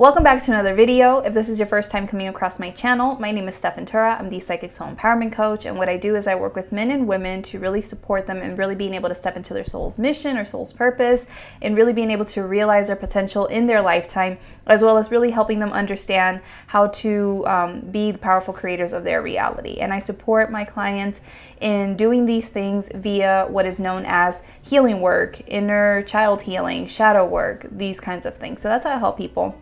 Welcome back to another video. If this is your first time coming across my channel, my name is Stef. I'm the Psychic Soul Empowerment Coach, and what I do is I work with men and women to really support them and really being able to step into their soul's mission or soul's purpose and really being able to realize their potential in their lifetime, as well as really helping them understand how to be the powerful creators of their reality. And I support my clients in doing these things via what is known as healing work, inner child healing, shadow work, these kinds of things. So that's how I help people.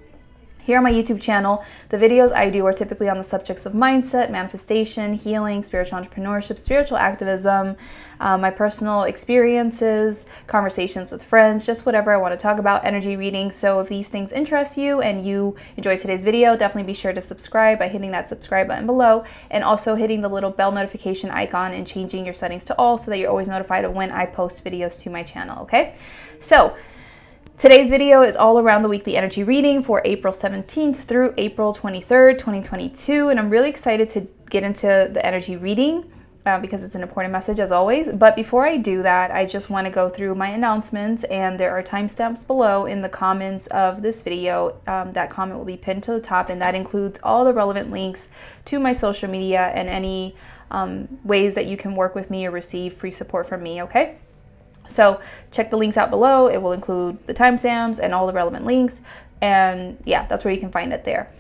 Here on my YouTube channel, the videos I do are typically on the subjects of mindset, manifestation, healing, spiritual entrepreneurship, spiritual activism, my personal experiences, conversations with friends, just whatever I want to talk about, energy readings. So if these things interest you and you enjoyed today's video, definitely be sure to subscribe by hitting that subscribe button below and also hitting the little bell notification icon and changing your settings to all so that you're always notified of when I post videos to my channel, okay? So today's video is all around the weekly energy reading for April 17th through April 23rd, 2022. And I'm really excited to get into the energy reading because it's an important message as always. But before I do that, I just want to go through my announcements, and there are timestamps below in the comments of this video. That comment will be pinned to the top, and that includes all the relevant links to my social media and any ways that you can work with me or receive free support from me, okay? So check the links out below. It will include the timestamps and all the relevant links. And yeah, that's where you can find it there.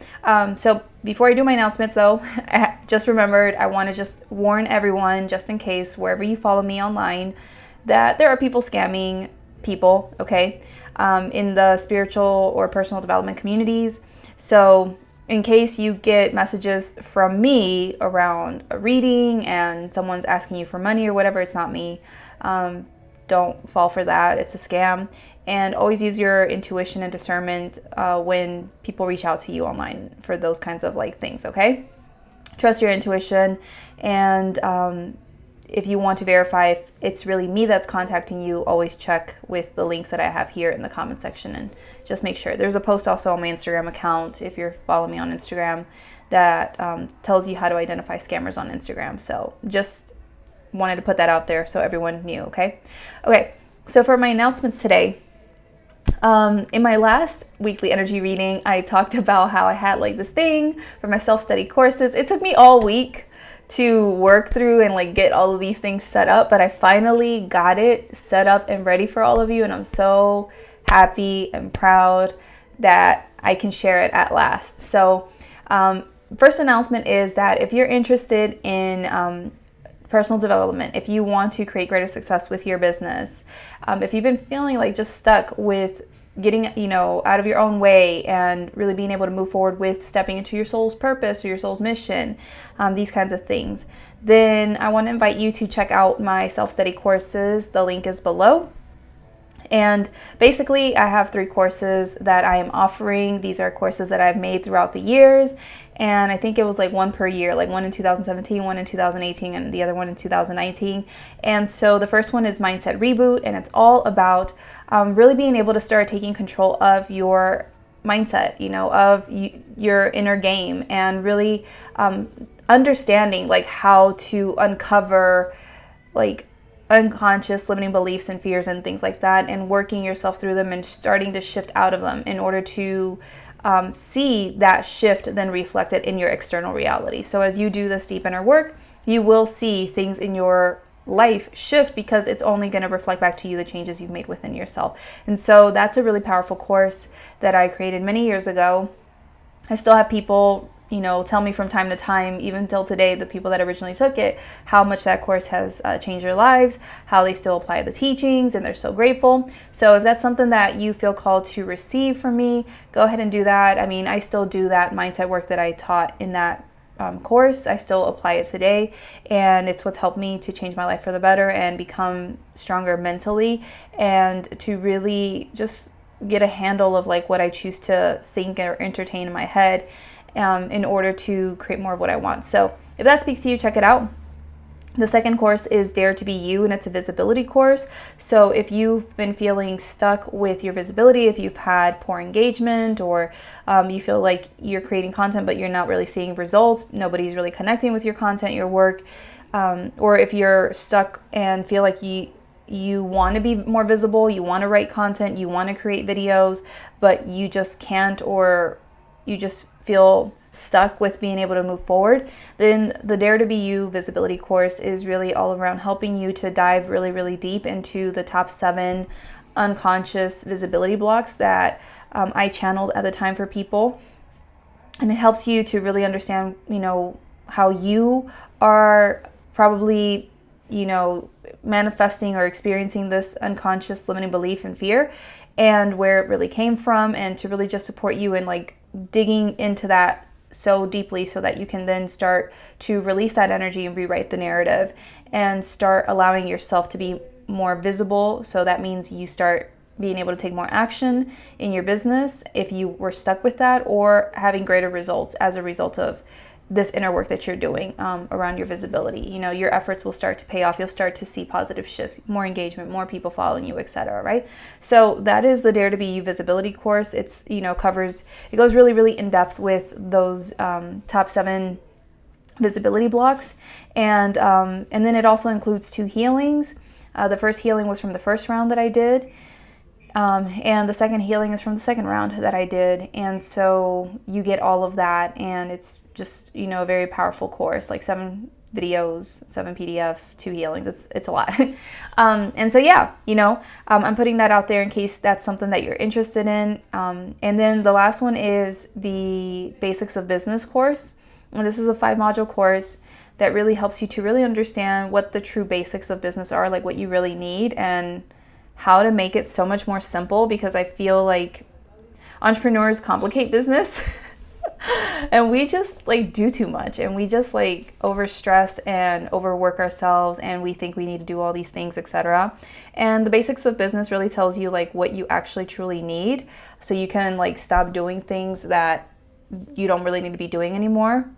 So before I do my announcements though, I just remembered I want to just warn everyone, just in case, wherever you follow me online, that there are people scamming people, okay, in the spiritual or personal development communities. So in case you get messages from me around a reading and someone's asking you for money or whatever, it's not me. Don't fall for that. It's a scam. And always use your intuition and discernment when people reach out to you online for those kinds of things, okay? Trust your intuition. And if you want to verify if it's really me that's contacting you, always check with the links that I have here in the comment section and just make sure. There's a post also on my Instagram account, if you're following me on Instagram, that tells you how to identify scammers on Instagram. So just wanted to put that out there so everyone knew, okay? Okay, so for my announcements today, in my last weekly energy reading, I talked about how I had this thing for my self-study courses. It took me all week to work through and get all of these things set up, but I finally got it set up and ready for all of you, and I'm so happy and proud that I can share it at last. So first announcement is that if you're interested in personal development, if you want to create greater success with your business, if you've been feeling just stuck with getting out of your own way and really being able to move forward with stepping into your soul's purpose or your soul's mission, these kinds of things, then I want to invite you to check out my self-study courses. The link is below. And basically I have 3 courses that I am offering. These are courses that I've made throughout the years, and I think it was one per year, one in 2017, one in 2018, and the other one in 2019. And so the first one is Mindset Reboot, and it's all about really being able to start taking control of your mindset, of your inner game, and really understanding how to uncover unconscious limiting beliefs and fears and things like that, and working yourself through them and starting to shift out of them in order to see that shift then reflected in your external reality. So as you do this deep inner work, you will see things in your life shift because it's only going to reflect back to you the changes you've made within yourself. And so that's a really powerful course that I created many years ago. I still have people tell me from time to time, even till today, the people that originally took it, how much that course has changed their lives, how they still apply the teachings, and they're so grateful. So if that's something that you feel called to receive from me, go ahead and do that. I mean, I still do that mindset work that I taught in that course. I still apply it today, and it's what's helped me to change my life for the better and become stronger mentally, and to really just get a handle of what I choose to think or entertain in my head, in order to create more of what I want. So if that speaks to you, check it out. The second course is Dare to Be You, and it's a visibility course. So if you've been feeling stuck with your visibility, if you've had poor engagement, or you feel like you're creating content but you're not really seeing results, nobody's really connecting with your content, your work, or if you're stuck and feel like you want to be more visible, you want to write content, you want to create videos, but you just can't, or you just feel stuck with being able to move forward, then the Dare to Be You visibility course is really all around helping you to dive really, really deep into the top 7 unconscious visibility blocks that I channeled at the time for people. And it helps you to really understand, how you are probably, manifesting or experiencing this unconscious limiting belief and fear, and where it really came from, and to really just support you in like digging into that so deeply so that you can then start to release that energy and rewrite the narrative and start allowing yourself to be more visible. So that means you start being able to take more action in your business if you were stuck with that, or having greater results as a result of this inner work that you're doing around your visibility. Your efforts will start to pay off. You'll start to see positive shifts, more engagement, more people following you, etc. Right? So that is the Dare to Be You visibility course. It goes really, really in depth with those top 7 visibility blocks, and then it also includes 2 healings. The first healing was from the first round that I did. And the second healing is from the second round that I did. And so you get all of that, and it's just, a very powerful course, like 7 videos, 7 PDFs, 2 healings. It's a lot. And so, yeah, I'm putting that out there in case that's something that you're interested in. And then the last one is the Basics of Business course. And this is a 5-module course that really helps you to really understand what the true basics of business are, like what you really need, and how to make it so much more simple, because I feel like entrepreneurs complicate business and we just like do too much, and we just like overstress and overwork ourselves, and we think we need to do all these things, etc. And the Basics of Business really tells you like what you actually truly need, so you can like stop doing things that you don't really need to be doing anymore.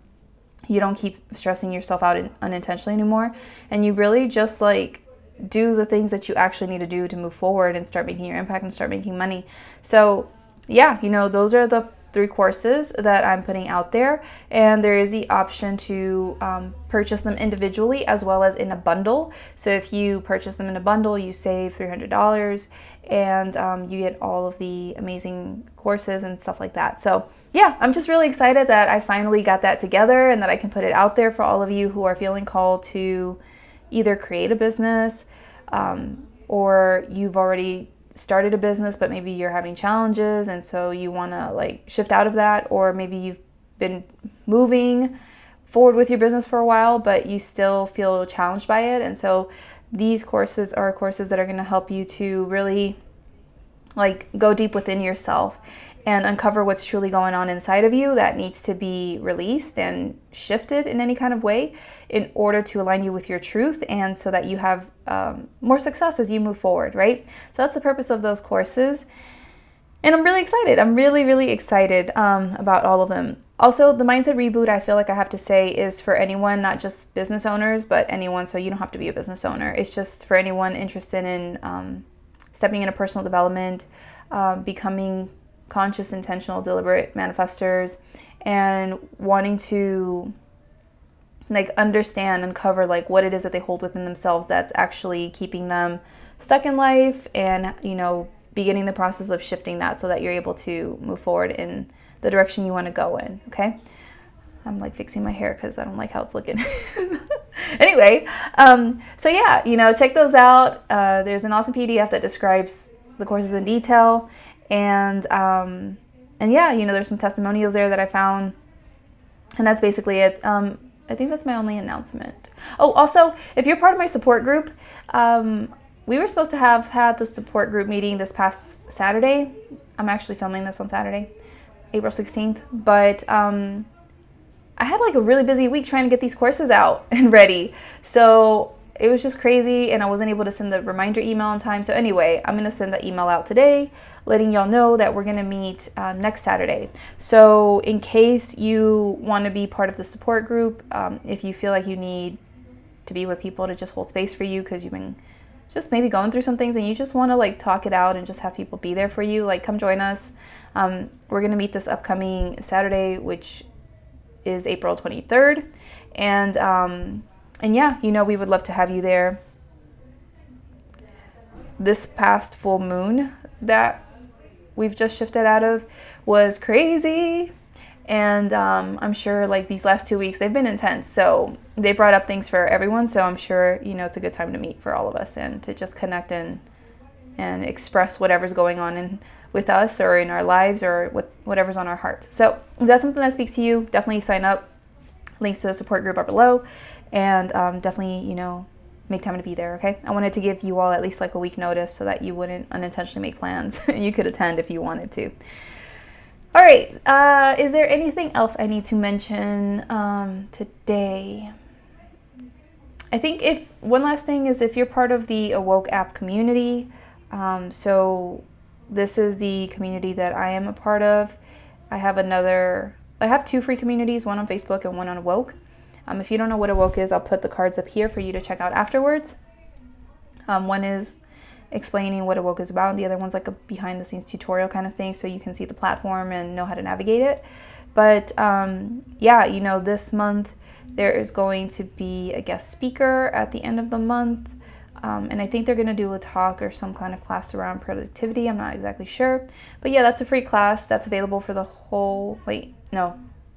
You don't keep stressing yourself out unintentionally anymore, and you really just like do the things that you actually need to do to move forward and start making your impact and start making money. So yeah, those are the 3 courses that I'm putting out there, and there is the option to purchase them individually as well as in a bundle. So if you purchase them in a bundle, you save $300, and you get all of the amazing courses and stuff like that. So yeah, I'm just really excited that I finally got that together, and that I can put it out there for all of you who are feeling called to either create a business, or you've already started a business, but maybe you're having challenges, and so you want to like shift out of that, or maybe you've been moving forward with your business for a while, but you still feel challenged by it. And so these courses are courses that are going to help you to really like go deep within yourself and uncover what's truly going on inside of you that needs to be released and shifted in any kind of way in order to align you with your truth, and so that you have more success as you move forward, right? So that's the purpose of those courses. And I'm really excited. I'm really, really excited about all of them. Also, the Mindset Reboot, I feel like I have to say, is for anyone, not just business owners, but anyone. So you don't have to be a business owner. It's just for anyone interested in stepping into personal development, becoming conscious, intentional, deliberate manifestors, and wanting to like understand, uncover like what it is that they hold within themselves that's actually keeping them stuck in life, and beginning the process of shifting that so that you're able to move forward in the direction you want to go in. Okay, I'm like fixing my hair because I don't like how it's looking. Anyway, so yeah, check those out. There's an awesome PDF that describes the courses in detail, and yeah, there's some testimonials there that I found, and that's basically it. I think that's my only announcement. Oh, also, if you're part of my support group, we were supposed to have had the support group meeting this past Saturday. I'm actually filming this on Saturday, April 16th, but I had like a really busy week trying to get these courses out and ready. So it was just crazy, and I wasn't able to send the reminder email on time. So anyway, I'm going to send the email out today, letting y'all know that we're going to meet next Saturday. So in case you want to be part of the support group, if you feel like you need to be with people to just hold space for you because you've been just maybe going through some things and you just want to like talk it out and just have people be there for you, like come join us. We're going to meet this upcoming Saturday, which is April 23rd. And yeah, we would love to have you there. This past full moon that we've just shifted out of was crazy. And I'm sure like these last 2 weeks, they've been intense. So they brought up things for everyone. So I'm sure, it's a good time to meet for all of us and to just connect and express whatever's going on with us or in our lives or whatever's on our heart. So if that's something that speaks to you, definitely sign up. Links to the support group are below. And definitely, make time to be there, okay? I wanted to give you all at least like a week notice so that you wouldn't unintentionally make plans. You could attend if you wanted to. All right, is there anything else I need to mention today? I think one last thing is if you're part of the Awoke app community, so this is the community that I am a part of. I have 2 free communities, one on Facebook and one on Awoke. If you don't know what Awoke is, I'll put the cards up here for you to check out afterwards. One is explaining what Awoke is about, and the other one's like a behind the scenes tutorial kind of thing, so you can see the platform and know how to navigate it. But this month there is going to be a guest speaker at the end of the month, and I think they're going to do a talk or some kind of class around productivity. I'm not exactly sure, but yeah, that's a free class that's available for the whole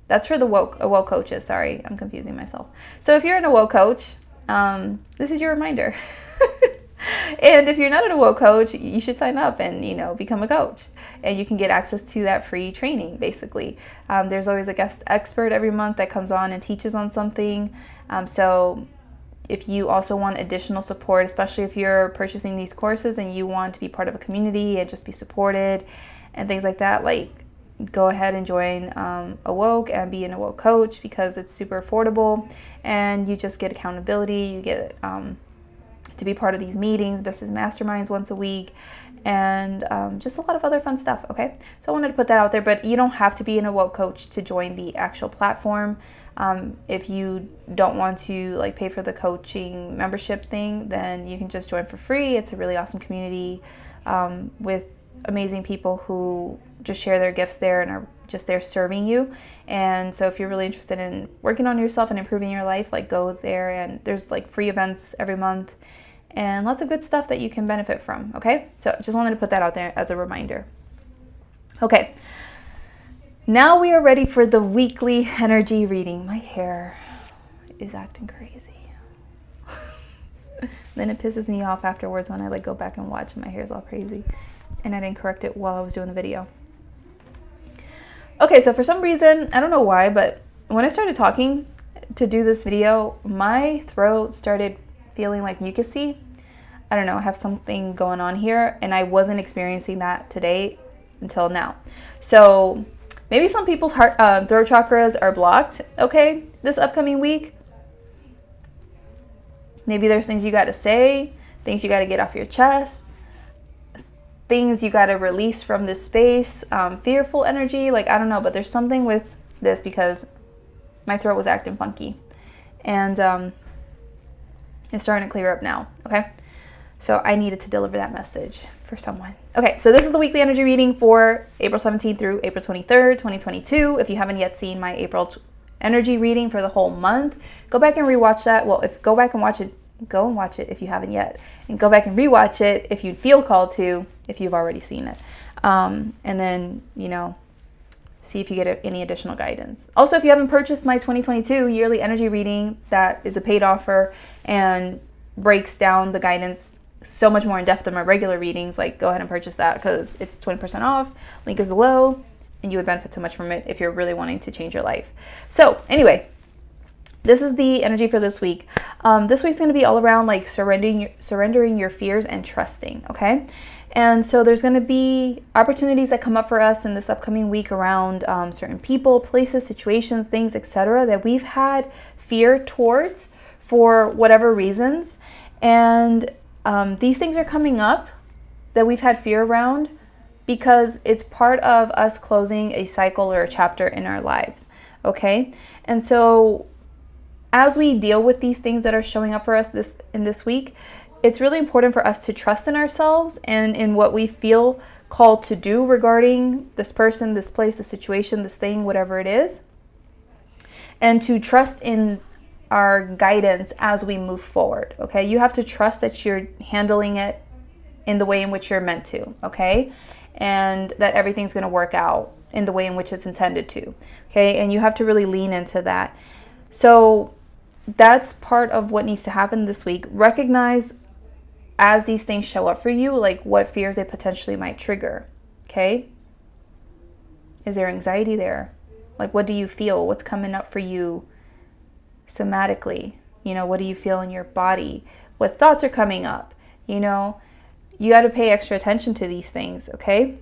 that's for the Awoke coaches. Sorry, I'm confusing myself. So if you're an Awoke coach, this is your reminder. And if you're not an Awoke coach, you should sign up and, become a coach. And you can get access to that free training, basically. There's always a guest expert every month that comes on and teaches on something. So if you also want additional support, especially if you're purchasing these courses and you want to be part of a community and just be supported and things like that, go ahead and join Awoke and be an Awoke coach because it's super affordable and you just get accountability. You get to be part of these meetings, business masterminds once a week, and just a lot of other fun stuff, okay? So I wanted to put that out there, but you don't have to be an Awoke coach to join the actual platform. If you don't want to pay for the coaching membership thing, then you can just join for free. It's a really awesome community with amazing people who just share their gifts there and are just there serving you. And so if you're really interested in working on yourself and improving your life, go there, and there's free events every month and lots of good stuff that you can benefit from, okay? So just wanted to put that out there as a reminder. Okay, now we are ready for the weekly energy reading. My hair is acting crazy. Then it pisses me off afterwards when I go back and watch and my hair is all crazy and I didn't correct it while I was doing the video. Okay, so for some reason, I don't know why, but when I started talking to do this video, my throat started feeling mucusy. I don't know, I have something going on here and I wasn't experiencing that today until now. So maybe some people's throat chakras are blocked, okay, this upcoming week. Maybe there's things you got to say, things you got to get off your chest, things you got to release from this space, fearful energy, I don't know, but there's something with this because my throat was acting funky. And it's starting to clear up now, okay? So I needed to deliver that message for someone. Okay, so this is the weekly energy reading for April 17th through April 23rd, 2022. If you haven't yet seen my April energy reading for the whole month, go back and rewatch that. Well, go back and watch it. Go and watch it if you haven't yet. And go back and rewatch it if you feel called to, if you've already seen it. And then, see if you get any additional guidance. Also, if you haven't purchased my 2022 yearly energy reading, that is a paid offer and breaks down the guidance so much more in depth than my regular readings, go ahead and purchase that because it's 20% off. Link is below and you would benefit so much from it if you're really wanting to change your life. So anyway, this is the energy for this week. This week's going to be all around surrendering your fears and trusting, okay? And so there's going to be opportunities that come up for us in this upcoming week around certain people, places, situations, things, etc. that we've had fear towards for whatever reasons. And these things are coming up that we've had fear around because it's part of us closing a cycle or a chapter in our lives, okay? And so as we deal with these things that are showing up for us this week, it's really important for us to trust in ourselves and in what we feel called to do regarding this person, this place, this situation, this thing, whatever it is, and to trust in our guidance as we move forward, okay? You have to trust that you're handling it in the way in which you're meant to, okay? And that everything's going to work out in the way in which it's intended to. Okay, and you have to really lean into that. So that's part of what needs to happen this week. Recognize as these things show up for you, like what fears they potentially might trigger. Okay, is there anxiety there? Like, what do you feel? What's coming up for you somatically? What do you feel in your body? What thoughts are coming up? You got to pay extra attention to these things, okay?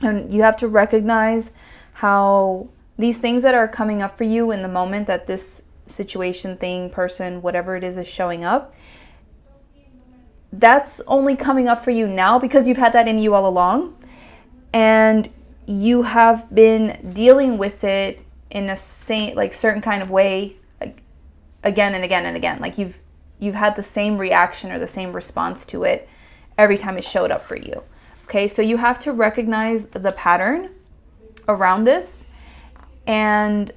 And you have to recognize how these things that are coming up for you in the moment that this situation, thing, person, whatever it is showing up, that's only coming up for you now because you've had that in you all along. And you have been dealing with it in a certain kind of way, like again and again and again. Like you've had the same reaction or the same response to it every time it showed up for you. Okay, so you have to recognize the pattern around this, and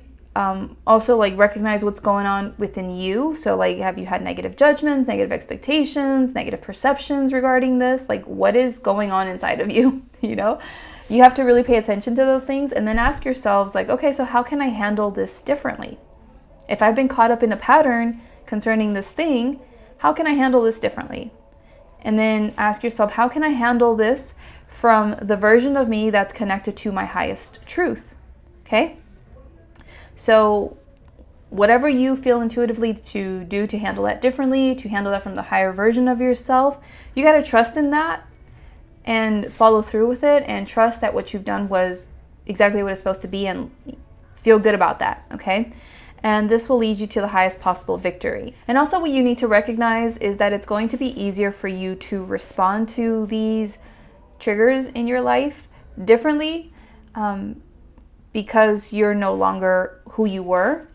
also like recognize what's going on within you. So like, have you had negative judgments, negative expectations, negative perceptions regarding this? Like, what is going on inside of you? You have to really pay attention to those things, and then ask yourselves like, okay, so how can I handle this differently? If I've been caught up in a pattern concerning this thing, how can I handle this differently? And then ask yourself, how can I handle this from the version of me that's connected to my highest truth? Okay? So whatever you feel intuitively to do to handle that differently, to handle that from the higher version of yourself, you got to trust in that and follow through with it, and trust that what you've done was exactly what it's supposed to be, and feel good about that, okay? And this will lead you to the highest possible victory. And also what you need to recognize is that it's going to be easier for you to respond to these triggers in your life differently because you're no longer who you were.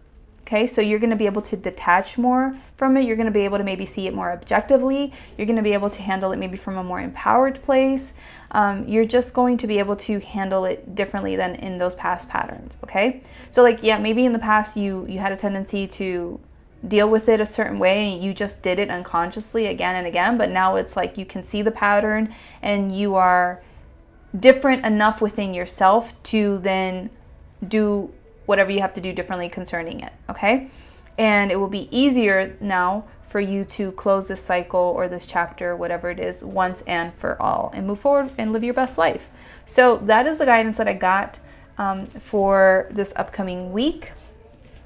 Okay, so you're going to be able to detach more from it. You're going to be able to maybe see it more objectively. You're going to be able to handle it maybe from a more empowered place. You're just going to be able to handle it differently than in those past patterns, okay? So like, yeah, maybe in the past you had a tendency to deal with it a certain way and you just did it unconsciously again and again, but now it's like you can see the pattern and you are different enough within yourself to then do whatever you have to do differently concerning it, okay? And it will be easier now for you to close this cycle or this chapter, whatever it is, once and for all, and move forward and live your best life. So that is the guidance that I got for this upcoming week.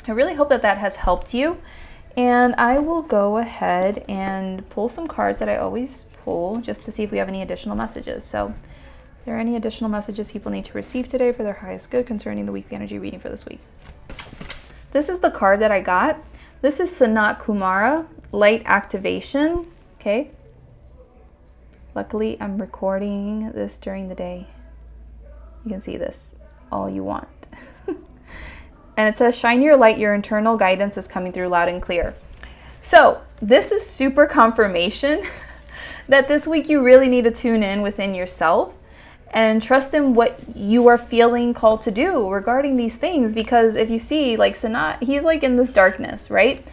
I really hope that has helped you. And I will go ahead and pull some cards that I always pull just to see if we have any additional messages. So, are there any additional messages people need to receive today for their highest good concerning the weekly energy reading for this week? This is the card that I got. This is Sanat Kumara, Light Activation. Okay. Luckily, I'm recording this during the day. You can see this all you want. And it says, shine your light, your internal guidance is coming through loud and clear. So this is super confirmation that this week you really need to tune in within yourself and trust in what you are feeling called to do regarding these things. Because if you see, like Sanat, he's like in this darkness, right?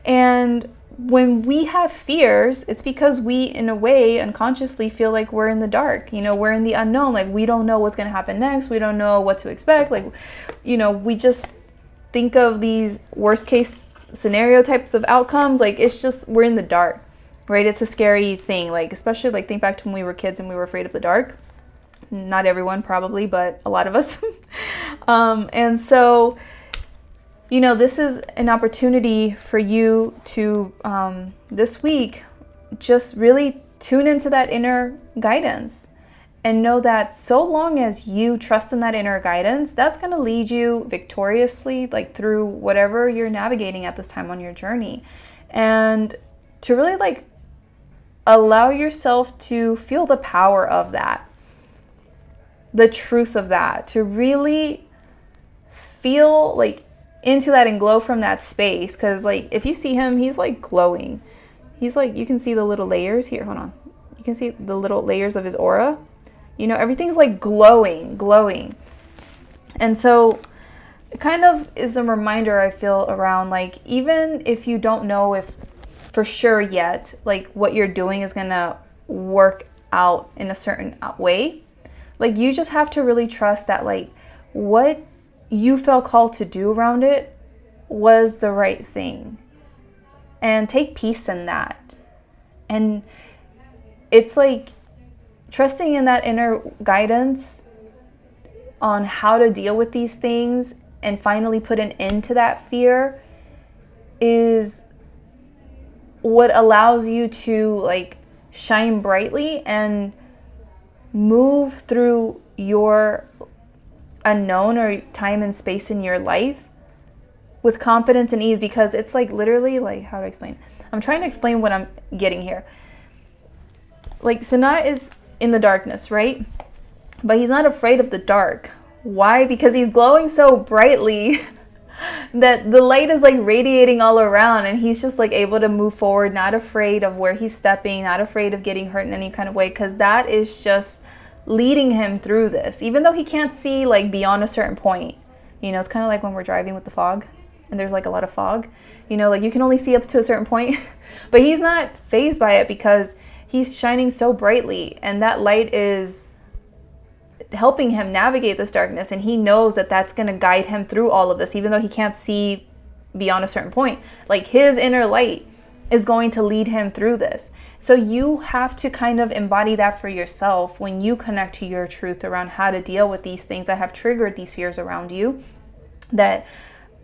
And when we have fears, it's because we, in a way, unconsciously feel like we're in the dark. You know, we're in the unknown. Like, we don't know what's going to happen next. We don't know what to expect. Like, you know, we just think of these worst case scenario types of outcomes. Like, it's just, we're in the dark, right? It's a scary thing. Like, especially like think back to when we were kids and we were afraid of the dark. Not everyone probably, but a lot of us. And so, you know, this is an opportunity for you to, this week, just really tune into that inner guidance and know that so long as you trust in that inner guidance, that's going to lead you victoriously, like through whatever you're navigating at this time on your journey. And to really like allow yourself to feel the power of that, the truth of that, to really feel like into that and glow from that space. Because like if you see him, he's like glowing. He's like, you can see the little layers here. Hold on. You can see the little layers of his aura. You know, everything's like glowing. And so it kind of is a reminder, I feel, around like, even if you don't know if for sure yet, like what you're doing is going to work out in a certain way, like you just have to really trust that like what you felt called to do around it was the right thing. And take peace in that. And it's like trusting in that inner guidance on how to deal with these things and finally put an end to that fear is what allows you to like shine brightly and move through your unknown or time and space in your life with confidence and ease, because it's like literally like, how to explain? I'm trying to explain what I'm getting here. Like Sanat is in the darkness, right? But he's not afraid of the dark. Why? Because he's glowing so brightly that the light is like radiating all around, and he's just like able to move forward, not afraid of where he's stepping, not afraid of getting hurt in any kind of way, because that is just leading him through this, even though he can't see like beyond a certain point. You know, it's kind of like when we're driving with the fog and there's like a lot of fog, you know, like you can only see up to a certain point, but he's not fazed by it because he's shining so brightly, and that light is helping him navigate this darkness, and he knows that that's going to guide him through all of this, even though he can't see beyond a certain point. Like his inner light is going to lead him through this. So you have to kind of embody that for yourself when you connect to your truth around how to deal with these things that have triggered these fears around you, that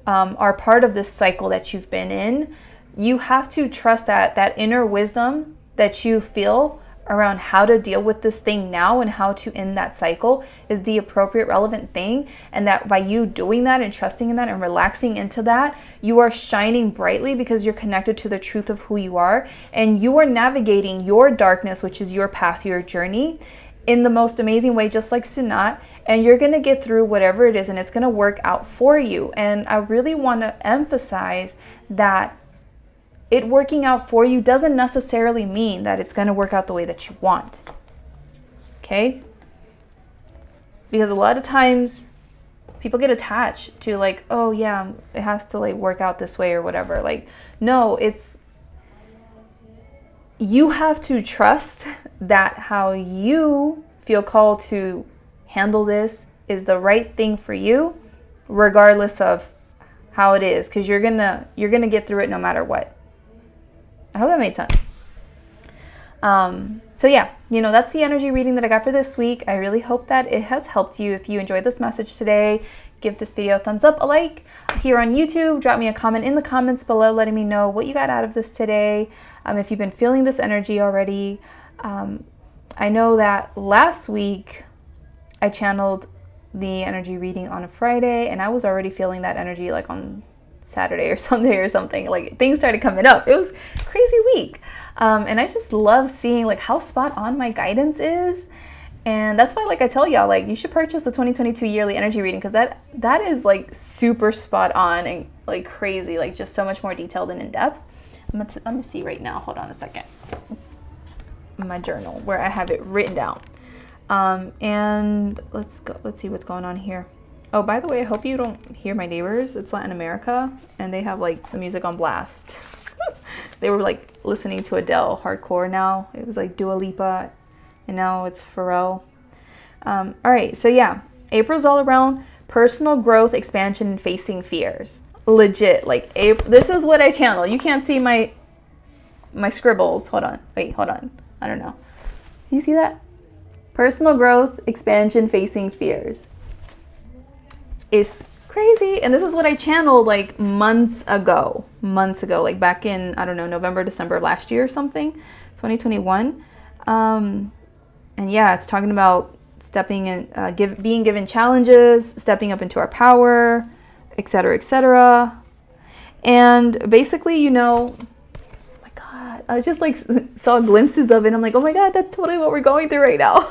are part of this cycle that you've been in. You have to trust that inner wisdom that you feel around how to deal with this thing now and how to end that cycle is the appropriate, relevant thing. And that by you doing that and trusting in that and relaxing into that, you are shining brightly because you're connected to the truth of who you are. And you are navigating your darkness, which is your path, your journey, in the most amazing way, just like Sunat. And you're going to get through whatever it is, and it's going to work out for you. And I really want to emphasize that it working out for you doesn't necessarily mean that it's going to work out the way that you want. Okay? Because a lot of times people get attached to like, oh yeah, it has to like work out this way or whatever. Like, no, you have to trust that how you feel called to handle this is the right thing for you, regardless of how it is, because you're gonna get through it no matter what. I hope that made sense. So yeah, that's the energy reading that I got for this week. I really hope that it has helped you. If you enjoyed this message today, give this video a thumbs up, a like. Here on YouTube, drop me a comment in the comments below letting me know what you got out of this today. If you've been feeling this energy already. I know that last week I channeled the energy reading on a Friday, and I was already feeling that energy like on Saturday or Sunday or something. Like things started coming up. It was a crazy week. And I just love seeing like how spot on my guidance is. And that's why, like I tell y'all, like you should purchase the 2022 yearly energy reading, because that is like super spot on and like crazy, like just so much more detailed and in depth. Let me see right now. Hold on a second. My journal where I have it written down. And let's see what's going on here. Oh, by the way, I hope you don't hear my neighbors. It's Latin America, and they have like the music on blast. They were like listening to Adele hardcore now. It was like Dua Lipa, and now it's Pharrell. All right, so yeah, April's all around personal growth, expansion, and facing fears. Legit, like April. This is what I channel. You can't see my scribbles. Hold on. Wait, hold on. I don't know. You see that? Personal growth, expansion, facing fears. Is crazy. And this is what I channeled like months ago, like back in, I don't know, November, December of last year or something, 2021. And yeah, it's talking about stepping in, being given challenges, stepping up into our power, etc., etc. And basically, oh my God, I just like saw glimpses of it. I'm like, oh my God, that's totally what we're going through right now.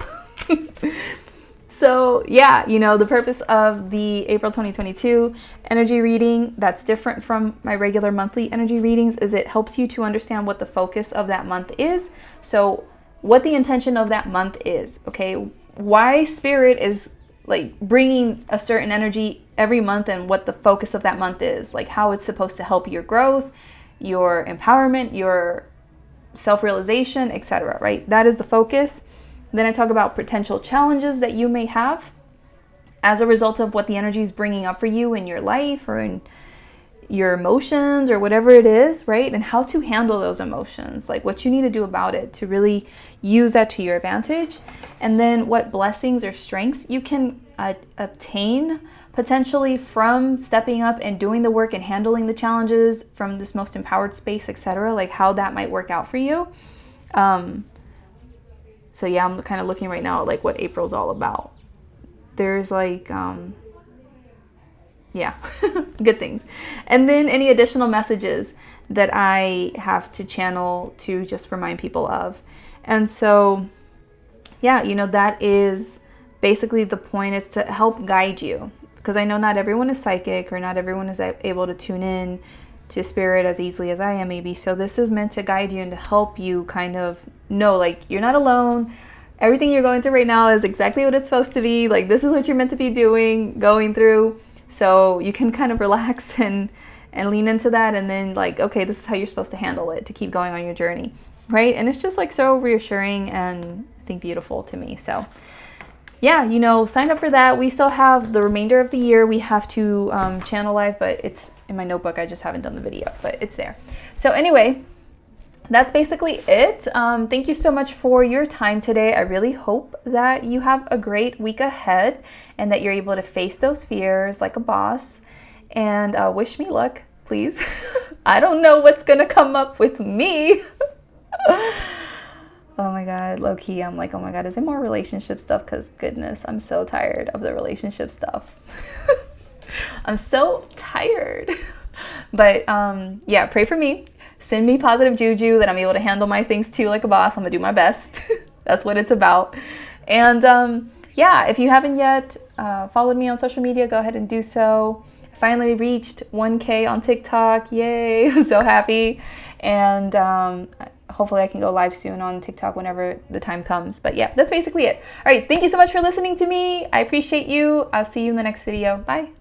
So yeah, the purpose of the April 2022 energy reading that's different from my regular monthly energy readings is it helps you to understand what the focus of that month is. So what the intention of that month is, okay? Why Spirit is like bringing a certain energy every month and what the focus of that month is, like how it's supposed to help your growth, your empowerment, your self-realization, etc., right? That is the focus. Then I talk about potential challenges that you may have as a result of what the energy is bringing up for you in your life or in your emotions or whatever it is, right? And how to handle those emotions, like what you need to do about it to really use that to your advantage. And then what blessings or strengths you can obtain potentially from stepping up and doing the work and handling the challenges from this most empowered space, etc. Like how that might work out for you. So yeah, I'm kind of looking right now at like what April's all about. There's like, yeah, good things. And then any additional messages that I have to channel to just remind people of. And so, yeah, you know, that is basically the point, is to help guide you. Because I know not everyone is psychic, or not everyone is able to tune in to spirit as easily as I am maybe. So this is meant to guide you and to help you kind of know, like, you're not alone. Everything you're going through right now is exactly what it's supposed to be. Like, this is what you're meant to be doing, going through. So you can kind of relax and lean into that, and then like, okay, this is how you're supposed to handle it to keep going on your journey, right? And it's just like so reassuring and I think beautiful to me. So yeah, you know, sign up for that. We still have the remainder of the year. We have to channel live, but it's in my notebook. I just haven't done the video, but it's there. So anyway, that's basically it. Thank you so much for your time today. I really hope that you have a great week ahead and that you're able to face those fears like a boss. And wish me luck, please. I don't know what's gonna come up with me. Oh my God, low key, I'm like, oh my God, is it more relationship stuff? Because goodness, I'm so tired of the relationship stuff. I'm so tired. But yeah, pray for me. Send me positive juju that I'm able to handle my things too like a boss. I'm gonna do my best. That's what it's about. And yeah, if you haven't yet followed me on social media, go ahead and do so. I finally reached 1K on TikTok. Yay, I'm so happy. And hopefully I can go live soon on TikTok whenever the time comes. But yeah, that's basically it. All right, thank you so much for listening to me. I appreciate you. I'll see you in the next video. Bye.